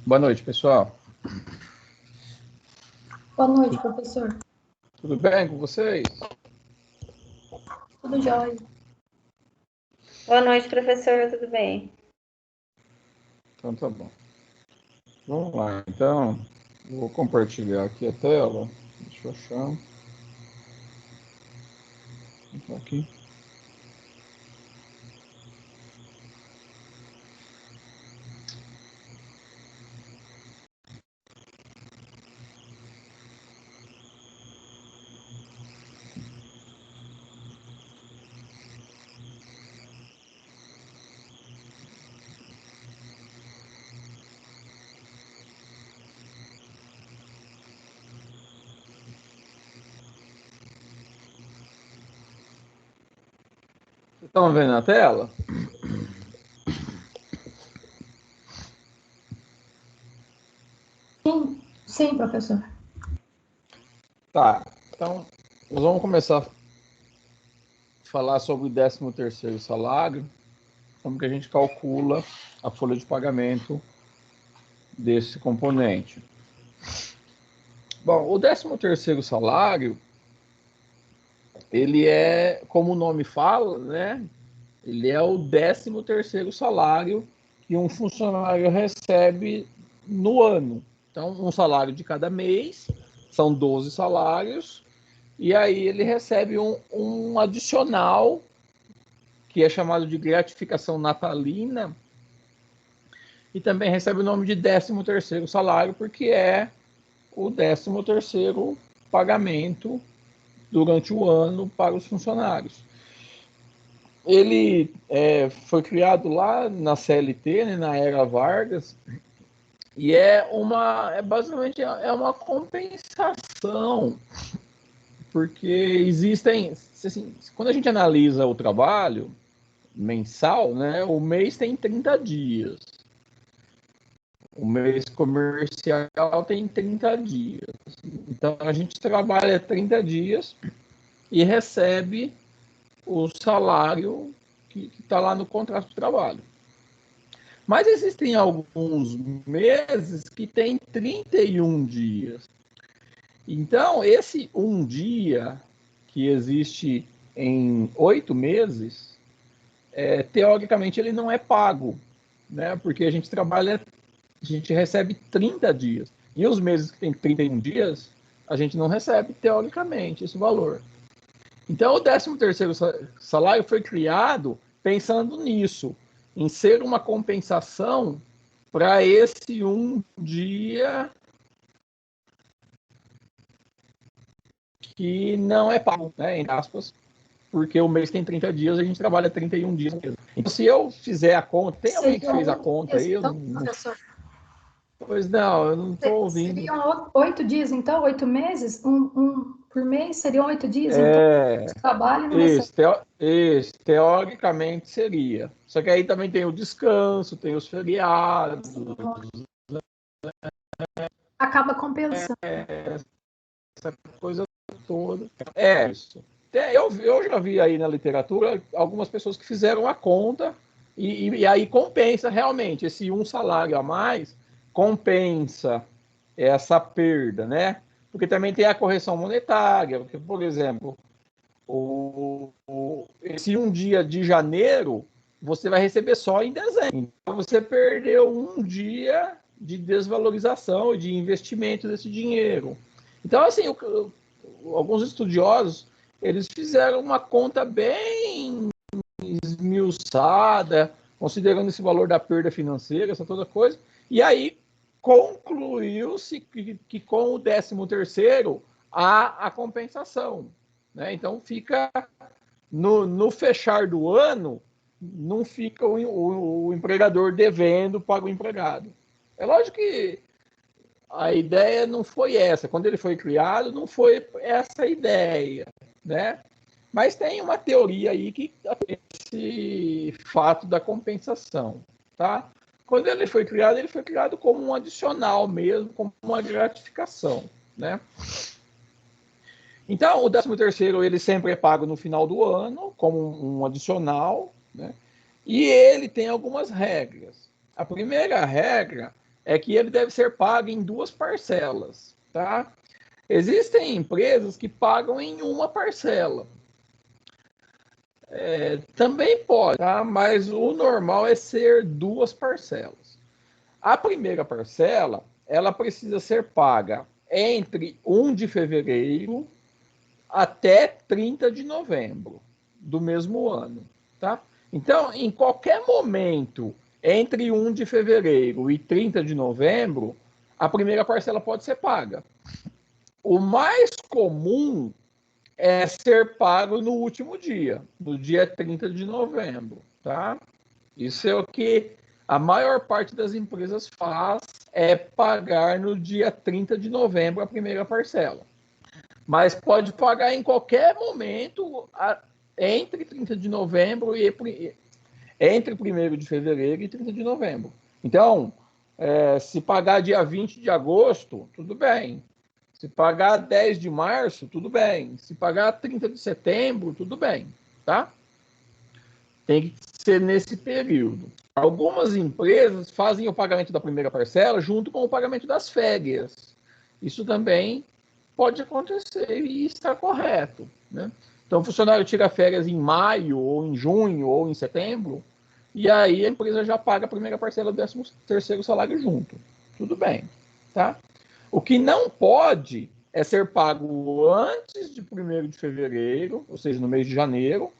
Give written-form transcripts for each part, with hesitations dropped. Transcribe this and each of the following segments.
Boa noite, pessoal. Boa noite, professor. Tudo bem com vocês? Tudo jóia. Boa noite, professor. Tudo bem? Então tá bom. Vamos lá, então. Vou compartilhar aqui a tela. Deixa eu achar. Aqui. Vocês estão vendo a tela? Sim, professor. Tá. Então, nós vamos começar a falar sobre o 13º salário, como que a gente calcula a folha de pagamento desse componente. Bom, o 13º salário, ele é, como o nome fala, né? Ele é o 13º salário que um funcionário recebe no ano. Então, um salário de cada mês, são 12 salários, e aí ele recebe um adicional, que é chamado de gratificação natalina, e também recebe o nome de 13º salário, porque é o 13º pagamento durante o ano para os funcionários. Ele foi criado lá na CLT, né, na era Vargas, e basicamente uma compensação, porque existem, assim, quando a gente analisa o trabalho mensal, né, o mês tem 30 dias. O mês comercial tem 30 dias. Então a gente trabalha 30 dias e recebe o salário que está lá no contrato de trabalho. Mas existem alguns meses que tem 31 dias. Então, esse um dia que existe em 8 meses, teoricamente ele não é pago, né? Porque a gente trabalha, a gente recebe 30 dias. E os meses que tem 31 dias, a gente não recebe, teoricamente, esse valor. Então, o 13º salário foi criado pensando nisso, em ser uma compensação para esse um dia que não é pago, né, entre aspas, porque o mês tem 30 dias, a gente trabalha 31 dias mesmo. Então, se eu fizer a conta, tem alguém que fez a conta aí? Então, professor, Pois não, eu não estou ouvindo. seriam 8 dias, então? 8 meses? Por mês seriam 8 dias, então? Trabalho e não recebe. Isso, teoricamente seria. Só que aí também tem o descanso, tem os feriados. Acaba compensando. Essa coisa toda. É isso. Eu já vi aí na literatura algumas pessoas que fizeram a conta e aí compensa realmente. Esse um salário a mais compensa essa perda, né? Porque também tem a correção monetária. Porque, por exemplo, esse um dia de janeiro você vai receber só em dezembro. Então você perdeu um dia de desvalorização e de investimento desse dinheiro. Então, assim, alguns estudiosos eles fizeram uma conta bem esmiuçada, considerando esse valor da perda financeira, essa toda coisa, e aí concluiu-se que com o 13º há a compensação. Né? Então, fica no fechar do ano, não fica o empregador devendo para o empregado. É lógico que a ideia não foi essa. Quando ele foi criado, não foi essa a ideia, né? Mas tem uma teoria aí que esse fato da compensação, tá? Quando ele foi criado como um adicional mesmo, como uma gratificação, né? Então, o 13º ele sempre é pago no final do ano, como um adicional, né? E ele tem algumas regras. A primeira regra é que ele deve ser pago em 2 parcelas, tá? Existem empresas que pagam em uma parcela. Também pode, tá? Mas o normal é ser 2 parcelas. A primeira parcela, ela precisa ser paga entre 1 de fevereiro até 30 de novembro do mesmo ano, tá? Então, em qualquer momento entre 1 de fevereiro e 30 de novembro, a primeira parcela pode ser paga. O mais comum é ser pago no último dia, no dia 30 de novembro, tá? Isso é o que a maior parte das empresas faz, é pagar no dia 30 de novembro a primeira parcela. Mas pode pagar em qualquer momento entre 30 de novembro e entre 1º de fevereiro e 30 de novembro. Então, se pagar dia 20 de agosto, tudo bem. Se pagar 10 de março, tudo bem. Se pagar 30 de setembro, tudo bem, tá? Tem que ser nesse período. Algumas empresas fazem o pagamento da primeira parcela junto com o pagamento das férias. Isso também pode acontecer e está correto, né? Então, o funcionário tira férias em maio, ou em junho, ou em setembro, e aí a empresa já paga a primeira parcela do 13º salário junto. Tudo bem, tá? O que não pode é ser pago antes de 1º de fevereiro, ou seja, no mês de janeiro,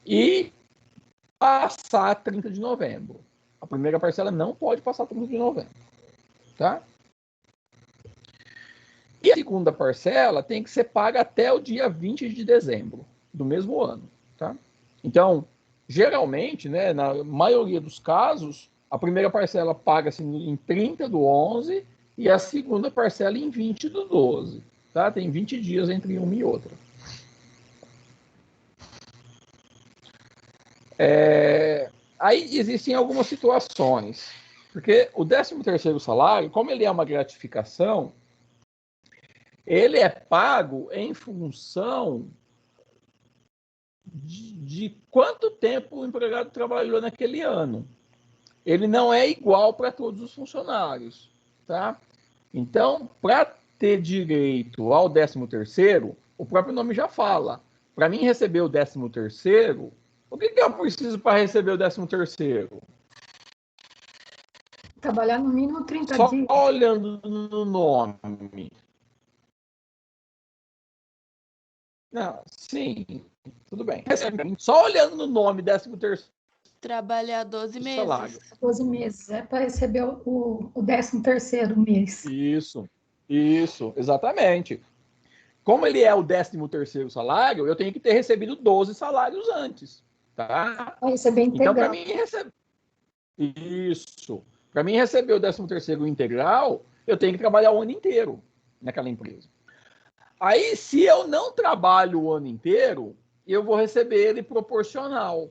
e passar 30 de novembro. A primeira parcela não pode passar 30 de novembro, tá? E a segunda parcela tem que ser paga até o dia 20 de dezembro do mesmo ano, tá? Então, geralmente, né, na maioria dos casos, a primeira parcela paga-se em 30 do 11 e a segunda parcela em 20 do 12, tá? Tem 20 dias entre uma e outra. Aí existem algumas situações, porque o 13º salário, como ele é uma gratificação, ele é pago em função de quanto tempo o empregado trabalhou naquele ano. Ele não é igual para todos os funcionários, tá? Então, para ter direito ao 13º, o próprio nome já fala. Para mim receber o 13º, o que eu preciso para receber o 13º? Trabalhar no mínimo 30 Só dias. Só olhando no nome. Não, sim, tudo bem. Só olhando no nome, 13º. Trabalhar 12 meses. Salário. 12 meses. É para receber o 13º mês. Isso, exatamente. Como ele é o 13º salário, eu tenho que ter recebido 12 salários antes. Tá? Vai receber integral. Então, para mim receber. Isso. Para mim receber o 13º integral, eu tenho que trabalhar o ano inteiro naquela empresa. Aí, se eu não trabalho o ano inteiro, eu vou receber ele proporcional.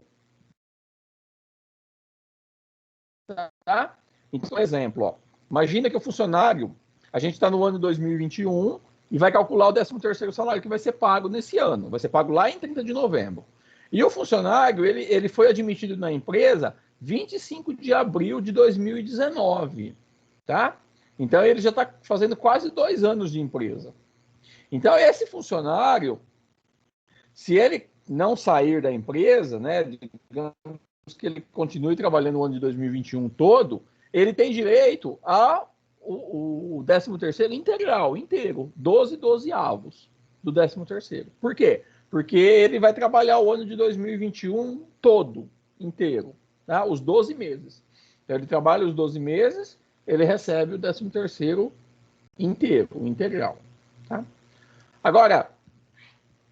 Tá? Então, por exemplo, ó, imagina que o funcionário, a gente está no ano 2021 e vai calcular o 13º salário que vai ser pago nesse ano. Vai ser pago lá em 30 de novembro. E o funcionário, ele foi admitido na empresa 25 de abril de 2019. Tá? Então, ele já está fazendo quase 2 anos de empresa. Então, esse funcionário, se ele não sair da empresa, né, digamos que ele continue trabalhando o ano de 2021 todo, ele tem direito ao 13º integral, inteiro, 12 avos do 13º. Por quê? Porque ele vai trabalhar o ano de 2021 todo, inteiro, tá? Os 12 meses. Então, ele trabalha os 12 meses, ele recebe o 13º inteiro, integral, tá? Agora,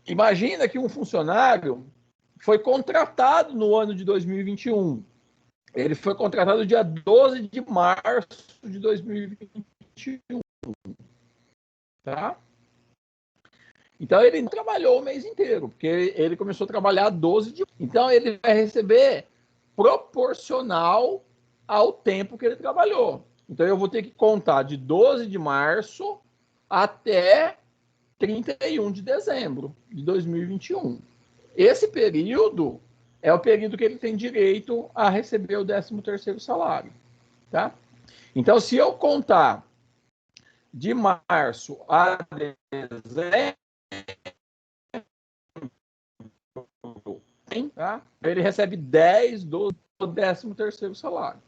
imagina que um funcionário foi contratado no ano de 2021. Ele foi contratado dia 12 de março de 2021. Tá? Então, ele não trabalhou o mês inteiro, porque ele começou a trabalhar 12 de... Então, ele vai receber proporcional ao tempo que ele trabalhou. Então, eu vou ter que contar de 12 de março até 31 de dezembro de 2021. Esse período é o período que ele tem direito a receber o 13º salário. Tá? Então, se eu contar de março a dezembro, tá? Ele recebe 10 do 13º salário.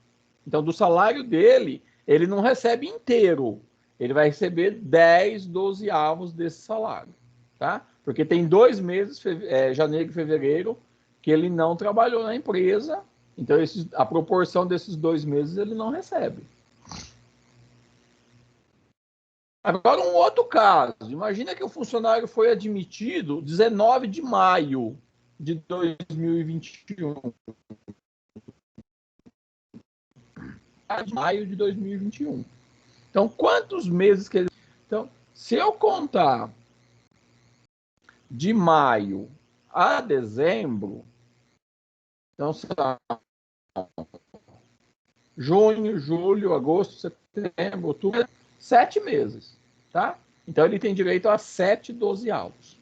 Então, do salário dele, ele não recebe inteiro. Ele vai receber 10 dozeavos desse salário. Tá? Porque tem 2 meses, janeiro e fevereiro, que ele não trabalhou na empresa. Então, a proporção desses 2 meses ele não recebe. Agora, um outro caso. Imagina que o funcionário foi admitido 19 de maio de 2021. De maio de 2021. Então, quantos meses que ele... Então, se eu contar de maio a dezembro, então são junho, julho, agosto, setembro, outubro, 7 meses, tá? Então, ele tem direito a 7 dozeavos.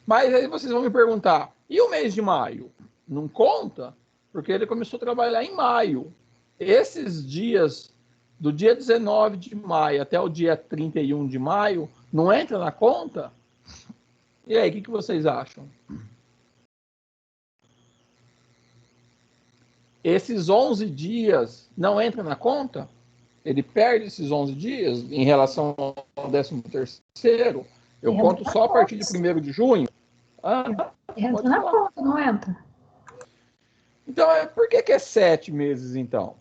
Mas aí vocês vão me perguntar, e o mês de maio? Não conta? Porque ele começou a trabalhar em maio. Esses dias, do dia 19 de maio até o dia 31 de maio, não entra na conta? E aí, o que vocês acham? Esses 11 dias não entram na conta? Ele perde esses 11 dias em relação ao 13º? Eu conto só a partir de 1º de junho? Entra na conta, não entra? Então, por que é 7 meses, então?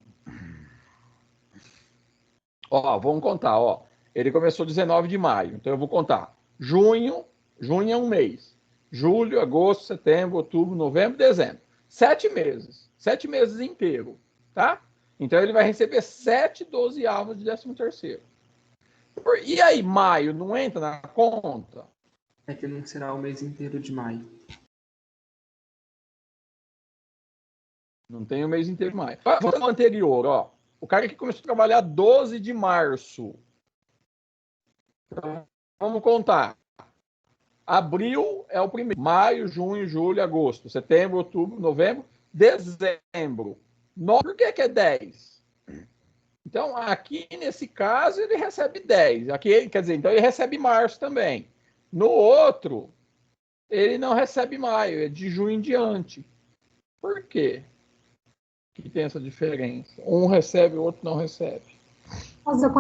Ó, vamos contar, ó. Ele começou 19 de maio, então eu vou contar. Junho é um mês. Julho, agosto, setembro, outubro, novembro, dezembro. 7 meses. 7 meses inteiro, tá? Então ele vai receber 7 dozeavos de 13º. E aí, maio não entra na conta? É que não será o mês inteiro de maio. Não tem o mês inteiro de maio. Vamos no anterior, ó. O cara que começou a trabalhar 12 de março. Então, vamos contar. Abril é o primeiro. Maio, junho, julho, agosto. Setembro, outubro, novembro, dezembro. Por que é 10? Então, aqui nesse caso, ele recebe 10. Aqui, quer dizer, então ele recebe março também. No outro, ele não recebe maio, é de junho em diante. Por quê que tem essa diferença? Um recebe, o outro não recebe. Por causa da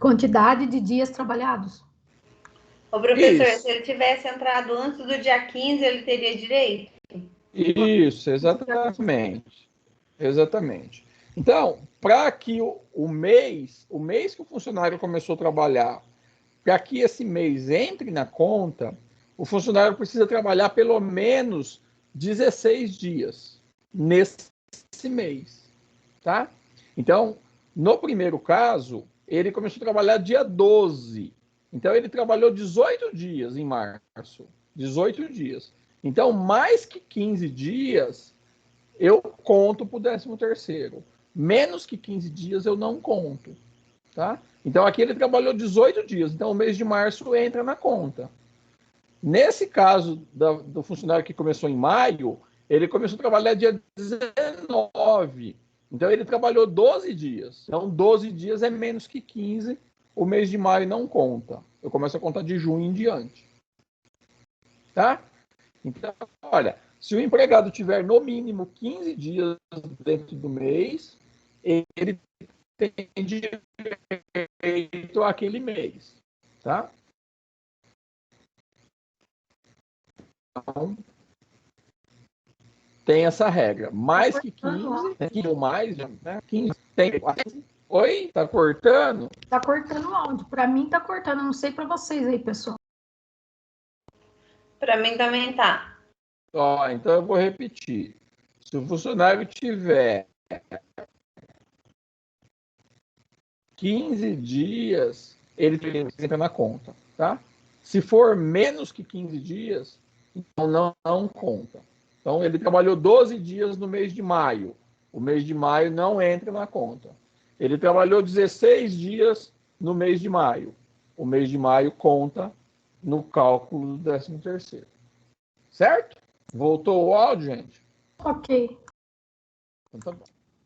quantidade de dias trabalhados. Ô, professor, Isso. se ele tivesse entrado antes do dia 15, ele teria direito? Isso, exatamente. Exatamente. Então, para que o mês que o funcionário começou a trabalhar, para que esse mês entre na conta, o funcionário precisa trabalhar pelo menos 16 dias nesse mês, tá? Então, no primeiro caso, ele começou a trabalhar dia 12. Então, ele trabalhou 18 dias em março. 18 dias. Então, mais que 15 dias, eu conto para o 13º. Menos que 15 dias, eu não conto. Tá? Então, aqui ele trabalhou 18 dias. Então, o mês de março entra na conta. Nesse caso do funcionário que começou em maio, ele começou a trabalhar dia 19. Então, ele trabalhou 12 dias. Então, 12 dias é menos que 15. O mês de maio não conta. Eu começo a contar de junho em diante. Tá? Então, olha, se o empregado tiver no mínimo 15 dias dentro do mês, ele tem direito àquele mês. Tá? Então, tem essa regra. Mais que 15 ou mais, né? 15, tem. Oi? Tá cortando? Tá cortando o áudio. Para mim tá cortando, não sei para vocês aí, pessoal. Para mim também tá. Ó, então eu vou repetir. Se o funcionário tiver 15 dias, ele entra na conta, tá? Se for menos que 15 dias, então não conta. Então, ele trabalhou 12 dias no mês de maio. O mês de maio não entra na conta. Ele trabalhou 16 dias no mês de maio. O mês de maio conta no cálculo do 13º. Certo? Voltou o áudio, gente? Ok. Então, tá bom.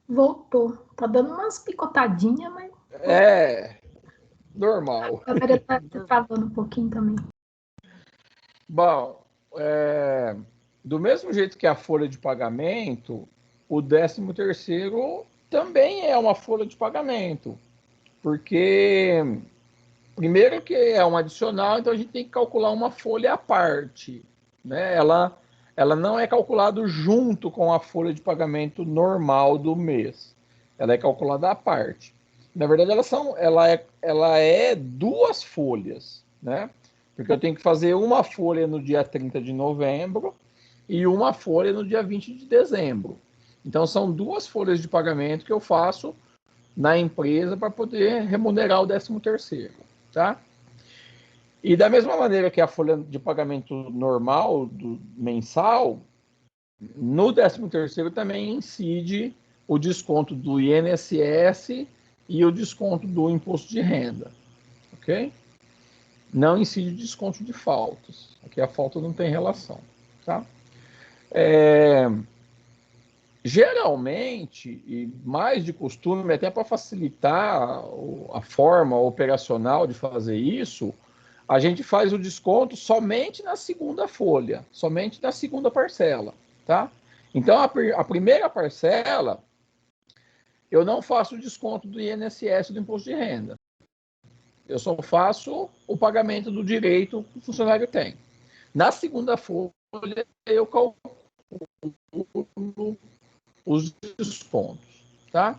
Voltou. Tá dando umas picotadinhas, mas... É, normal. A câmera tá travando um pouquinho também. Bom, do mesmo jeito que a folha de pagamento, o 13º também é uma folha de pagamento, porque primeiro que é um adicional, então a gente tem que calcular uma folha à parte, né? Ela não é calculada junto com a folha de pagamento normal do mês, ela é calculada à parte. Na verdade, ela é duas folhas, né? Porque eu tenho que fazer uma folha no dia 30 de novembro e uma folha no dia 20 de dezembro. Então, são duas folhas de pagamento que eu faço na empresa para poder remunerar o 13º, tá? E da mesma maneira que a folha de pagamento normal, mensal, no 13º também incide o desconto do INSS e o desconto do imposto de renda, ok? Não incide o desconto de faltas. Aqui a falta não tem relação, tá? Geralmente, e mais de costume, até para facilitar a forma operacional de fazer isso, a gente faz o desconto somente na segunda folha, somente na segunda parcela, tá? Então, a primeira parcela, eu não faço o desconto do INSS do imposto de renda. Eu só faço o pagamento do direito que o funcionário tem. Na segunda folha, eu calculo os descontos, tá?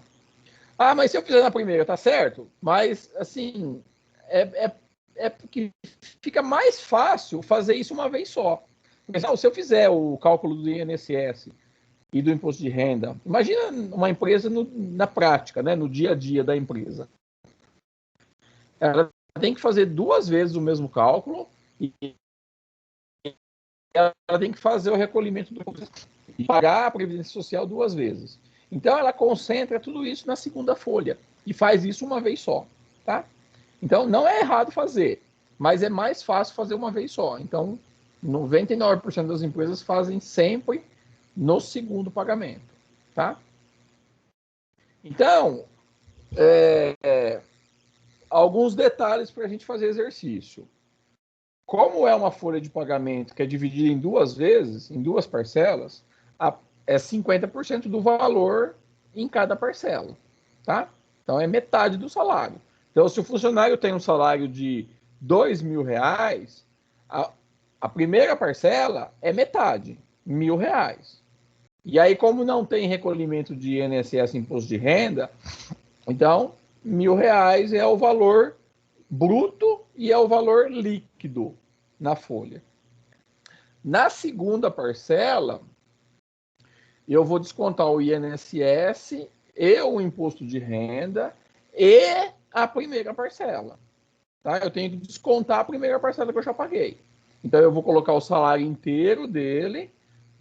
Ah, mas se eu fizer na primeira, tá certo? Mas, assim, é porque fica mais fácil fazer isso uma vez só. Porque, se eu fizer o cálculo do INSS e do imposto de renda, imagina uma empresa na prática, né, no dia a dia da empresa. Ela tem que fazer duas vezes o mesmo cálculo e ela tem que fazer o recolhimento e pagar a Previdência Social duas vezes. Então, ela concentra tudo isso na segunda folha e faz isso uma vez só, tá? Então, não é errado fazer, mas é mais fácil fazer uma vez só. Então, 99% das empresas fazem sempre no segundo pagamento, tá? Então, alguns detalhes para a gente fazer exercício. Como é uma folha de pagamento que é dividida em 2 vezes, em 2 parcelas, é 50% do valor em cada parcela, tá? Então, é metade do salário. Então, se o funcionário tem um salário de R$ 2.000, a primeira parcela é metade, R$ 1.000. E aí, como não tem recolhimento de INSS, imposto de renda, então, R$ 1.000 é o valor bruto e é o valor líquido na folha. Na segunda parcela, eu vou descontar o INSS e o imposto de renda e a primeira parcela. Tá? Eu tenho que descontar a primeira parcela que eu já paguei. Então, eu vou colocar o salário inteiro dele,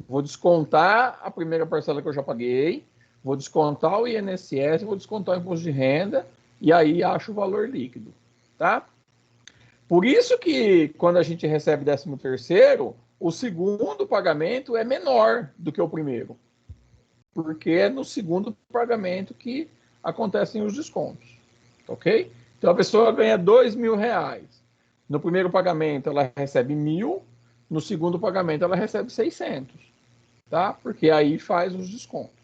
vou descontar a primeira parcela que eu já paguei, vou descontar o INSS, vou descontar o imposto de renda, e aí acho o valor líquido. Tá? Por isso que, quando a gente recebe 13º, o segundo pagamento é menor do que o primeiro. Porque é no segundo pagamento que acontecem os descontos. Ok? Então, a pessoa ganha R$ 2.000. No primeiro pagamento, ela recebe 1.000. No segundo pagamento, ela recebe 600. Tá? Porque aí faz os descontos.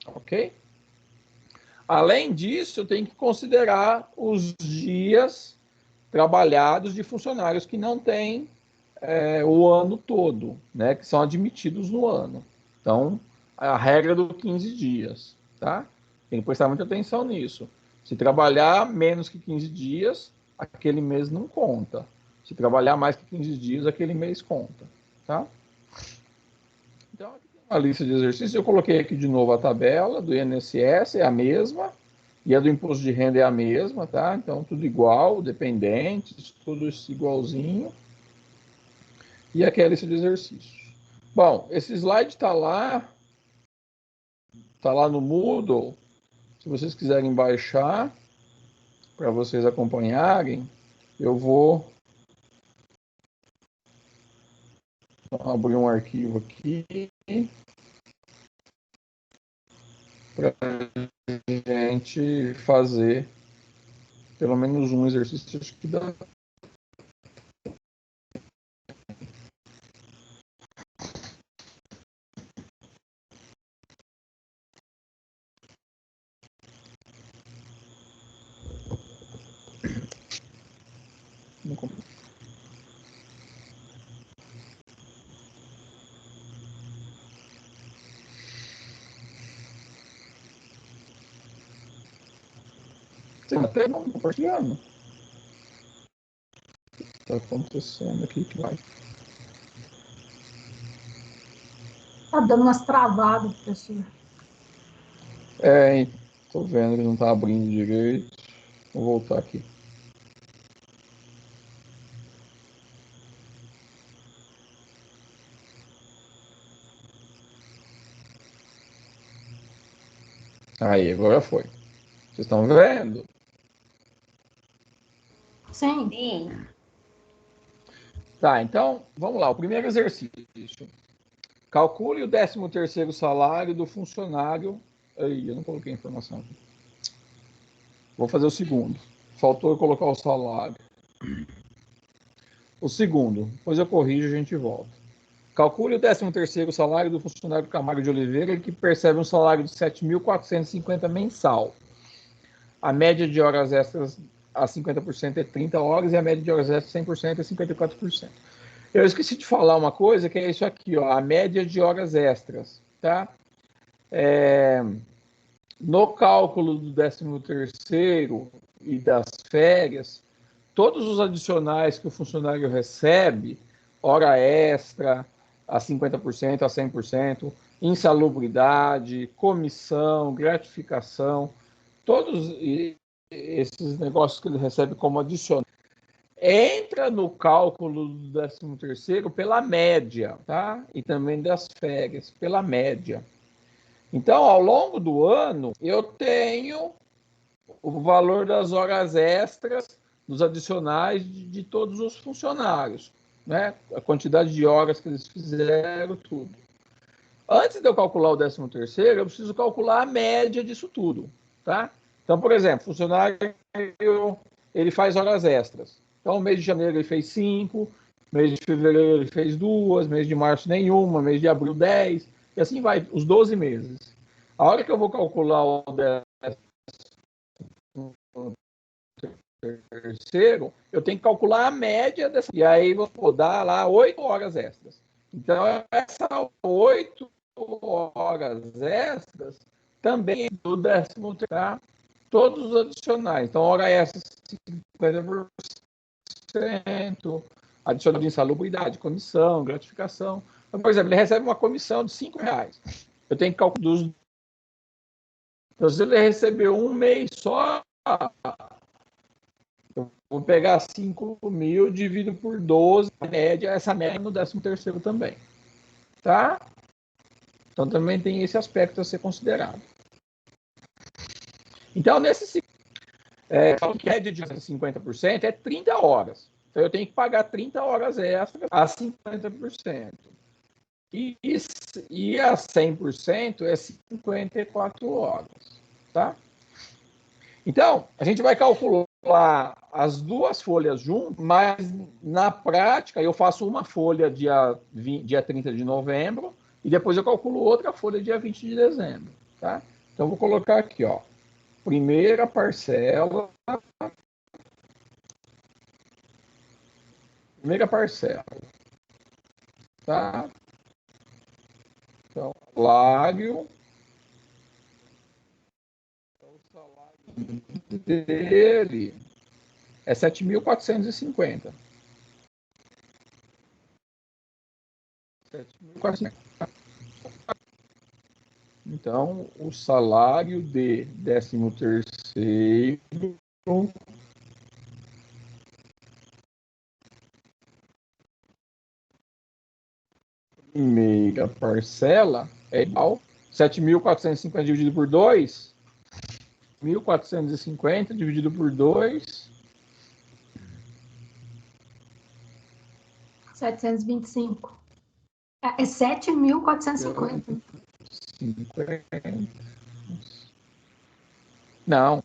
Ok? Além disso, eu tenho que considerar os dias trabalhados de funcionários que não têm o ano todo, né? Que são admitidos no ano. Então, a regra do 15 dias. Tá? Tem que prestar muita atenção nisso. Se trabalhar menos que 15 dias, aquele mês não conta. Se trabalhar mais que 15 dias, aquele mês conta. Tá? Então, aqui tem uma lista de exercícios. Eu coloquei aqui de novo a tabela do INSS, é a mesma. E a do imposto de renda é a mesma, tá? Então, tudo igual, dependentes, tudo igualzinho. E aqui é a lista de exercícios. Bom, esse slide está lá no Moodle. Se vocês quiserem baixar, para vocês acompanharem, eu vou abrir um arquivo aqui para a gente fazer pelo menos um exercício. Acho que dá. Até não compartilhando. Está acontecendo aqui que vai. Tá dando umas travadas, professor. Tô vendo que não tá abrindo direito. Vou voltar aqui. Aí, agora foi. Vocês estão vendo? Sim. Sim. Tá, então, vamos lá. O primeiro exercício. Calcule o 13º salário do funcionário. Aí, eu não coloquei a informação aqui. Vou fazer o segundo. Faltou eu colocar o salário. O segundo. Depois eu corrijo e a gente volta. Calcule o 13º salário do funcionário Camargo de Oliveira, que percebe um salário de 7.450 mensal. A média de horas extras a 50% é 30 horas e a média de horas extras 100% é 54%. Eu esqueci de falar uma coisa, que é isso aqui, ó, a média de horas extras, tá? No cálculo do 13º e das férias, todos os adicionais que o funcionário recebe, hora extra a 50%, a 100%, insalubridade, comissão, gratificação, todos esses negócios que ele recebe como adicional, entra no cálculo do 13º pela média, tá? E também das férias, pela média. Então, ao longo do ano, eu tenho o valor das horas extras, dos adicionais de todos os funcionários, né? A quantidade de horas que eles fizeram, tudo. Antes de eu calcular o 13º, eu preciso calcular a média disso tudo. tá? Então, por exemplo, funcionário, ele faz horas extras. Então, mês de janeiro ele fez 5, mês de fevereiro ele fez 2, mês de março nenhuma, mês de abril 10, e assim vai, os 12 meses. A hora que eu vou calcular o 13º, eu tenho que calcular a média dessa, e aí vou dar lá 8 horas extras. Então, essas 8 horas extras também do 13º, tá? Todos os adicionais. Então, hora extra 50%, adicional de insalubridade, comissão, gratificação. Então, por exemplo, ele recebe uma comissão de R$5. Eu tenho que calcular dos... Então, se ele recebeu um mês só, eu vou pegar 5.000, divido por 12, média, essa média no 13º também. Tá? Então, também tem esse aspecto a ser considerado. Então, nesse falando que é de 50%, é 30 horas. Então, eu tenho que pagar 30 horas extras a 50%. E a 100% é 54 horas. Tá? Então, a gente vai calcular as duas folhas juntas, mas na prática eu faço uma folha dia 30 de novembro e depois eu calculo outra folha dia 20 de dezembro. Tá? Então, eu vou colocar aqui, ó. Primeira parcela. Tá? Então, salário. O salário dele é 7.450. 7.450. Então, o salário de 13º primeira parcela é igual 7.450 dividido por 2, 1.450 dividido por 2, 725. É 7.450. Não.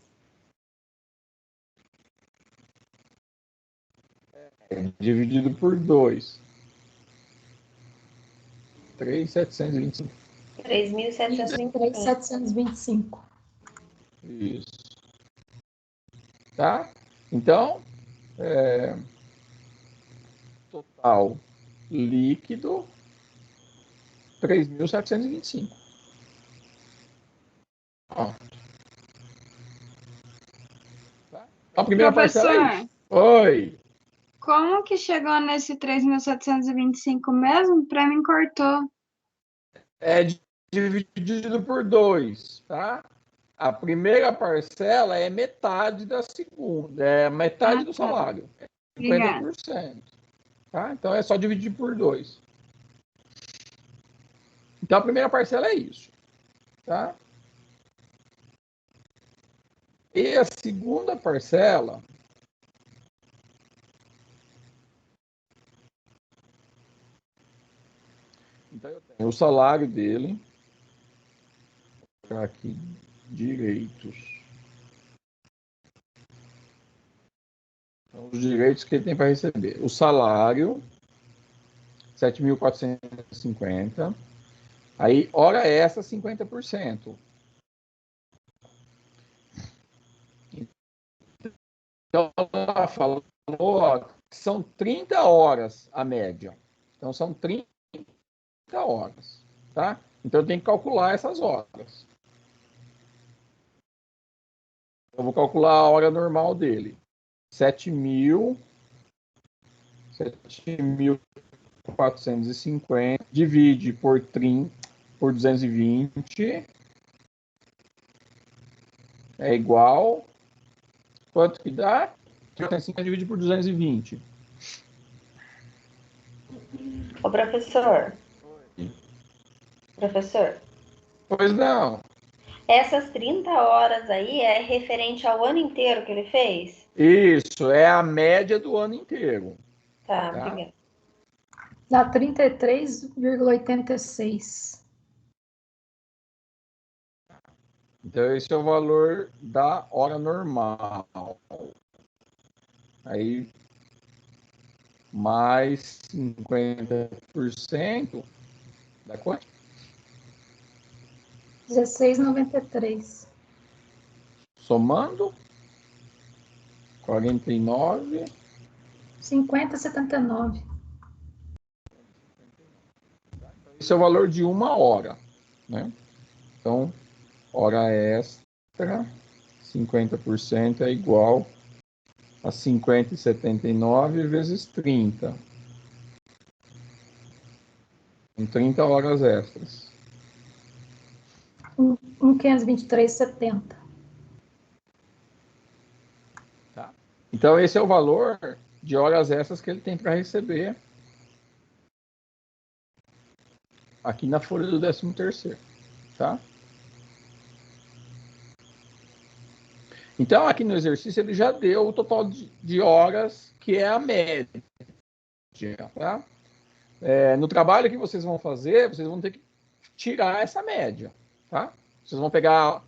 Dividido por 2. 3.725. 3.725. Isso. Tá? Então, total líquido 3.725. Ó. Tá? A primeira parcela é isso. Oi. Como que chegou nesse 3.725 mesmo? Para mim cortou. É dividido por 2, tá? A primeira parcela é metade da segunda, é metade do salário, 50%. Tá? Então é só dividir por 2. Então a primeira parcela é isso. Tá? E a segunda parcela então eu tenho o salário dele, vou colocar aqui direitos. Então, os direitos que ele tem para receber. O salário, 7.450. Aí, hora extra, 50%. Então, ela falou que são 30 horas a média. Então, são 30 horas. Tá? Então, eu tenho que calcular essas horas. Eu vou calcular a hora normal dele. 7.450 divide por 220 é igual. Quanto que dá? 35 divide por 220. Ô, professor. Professor. Pois não. Essas 30 horas aí é referente ao ano inteiro que ele fez? Isso, é a média do ano inteiro. Tá, obrigada. Dá 33,86. Então, esse é o valor da hora normal. Aí, mais 50% dá quanto? 16,93. Somando, 49. 50,79. Esse é o valor de uma hora, né? Então, hora extra, 50% é igual a 50,79 vezes 30. Em 30 horas extras. 523,70. Tá? Então, esse é o valor de horas extras que ele tem para receber aqui na folha do 13º, tá? Então, aqui no exercício, ele já deu o total de horas, que é a média, tá? No trabalho que vocês vão fazer, vocês vão ter que tirar essa média, tá? Vocês vão pegar a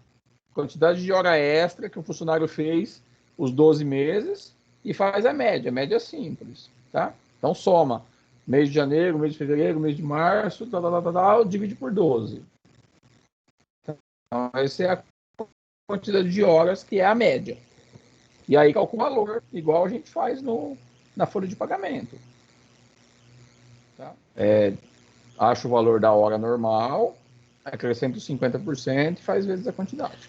quantidade de hora extra que o funcionário fez os 12 meses e faz a média simples, tá? Então, soma mês de janeiro, mês de fevereiro, mês de março, divide por 12. Então, essa é a quantidade de horas que é a média. E aí calcula o valor, igual a gente faz na folha de pagamento. Tá? Acha o valor da hora normal, acrescenta os 50% e faz vezes a quantidade.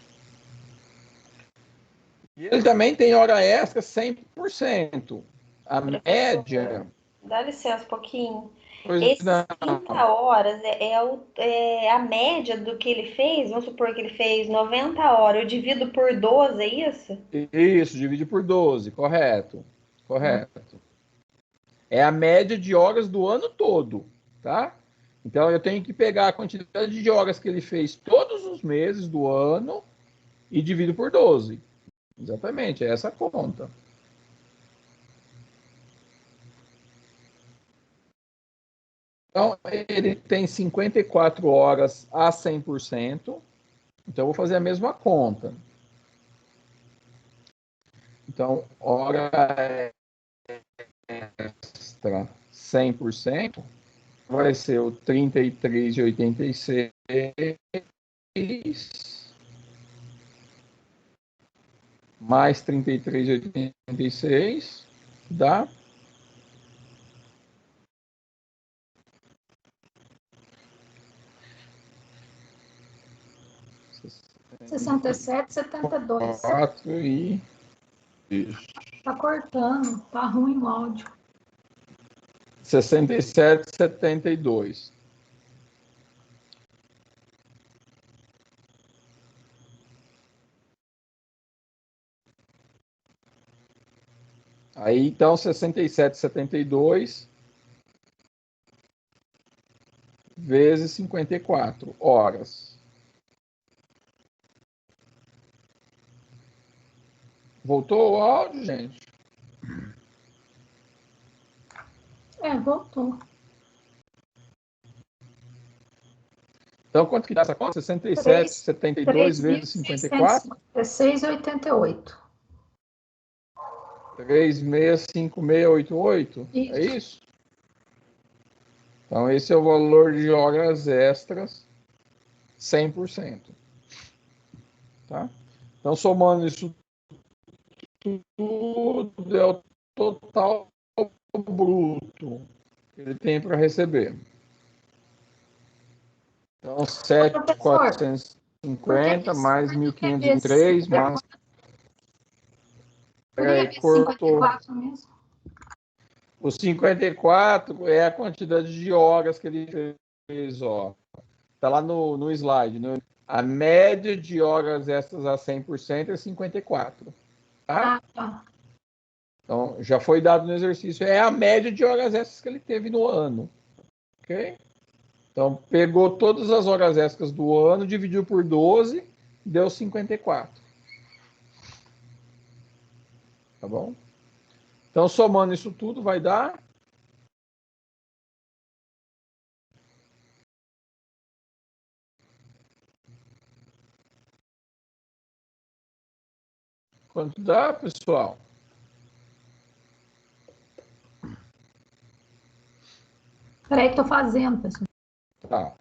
E ele também tem hora extra 100%. A média... Dá licença um pouquinho. Pois Esses não. 30 horas é a média do que ele fez. Vamos supor que ele fez 90 horas. Eu divido por 12, é isso? Isso, divide por 12, correto. Correto. É a média de horas do ano todo, tá? Então, eu tenho que pegar a quantidade de horas que ele fez todos os meses do ano e divido por 12. Exatamente, é essa a conta. Então, ele tem 54 horas a 100%. Então, eu vou fazer a mesma conta. Então, hora extra 100% vai ser o 33,86 mais 33,86 dá 67,72. 4 e... Tá cortando, tá ruim o áudio. 67,72. Aí, então, 67,72 vezes 54 horas. Voltou o áudio, gente? Voltou. Então, quanto que dá essa conta? 67,72 vezes 54? 3.656,88. 365688? Isso. É isso? Então, esse é o valor de horas extras 100%. Tá? Então, somando isso tudo, é o total bruto que ele tem para receber. Então, 7.450 mais 1.523 mais... Peraí, cortou. O 54 é a quantidade de horas que ele fez, ó. Tá lá no slide, né? A média de horas extras a 100% é 54. Tá? Então, já foi dado no exercício. É a média de horas extras que ele teve no ano. Ok? Então, pegou todas as horas extras do ano, dividiu por 12, deu 54. Tá bom? Então, somando isso tudo, vai dar Quanto dá, pessoal? Peraí que tô fazendo, pessoal. Tá.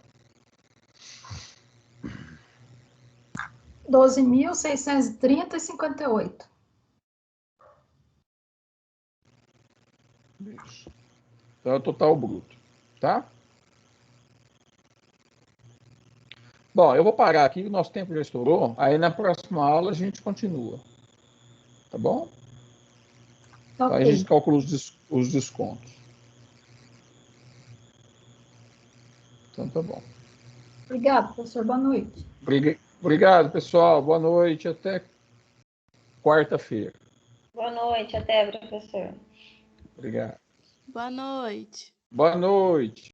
12.630,58. Isso. Então é o total bruto, tá? Bom, eu vou parar aqui, o nosso tempo já estourou. Aí na próxima aula a gente continua. Tá bom? Então a gente calcula os descontos. Então tá bom. Obrigado, professor. Boa noite. Obrigado, pessoal. Boa noite. Até quarta-feira. Boa noite, até, professor. Obrigado. Boa noite. Boa noite.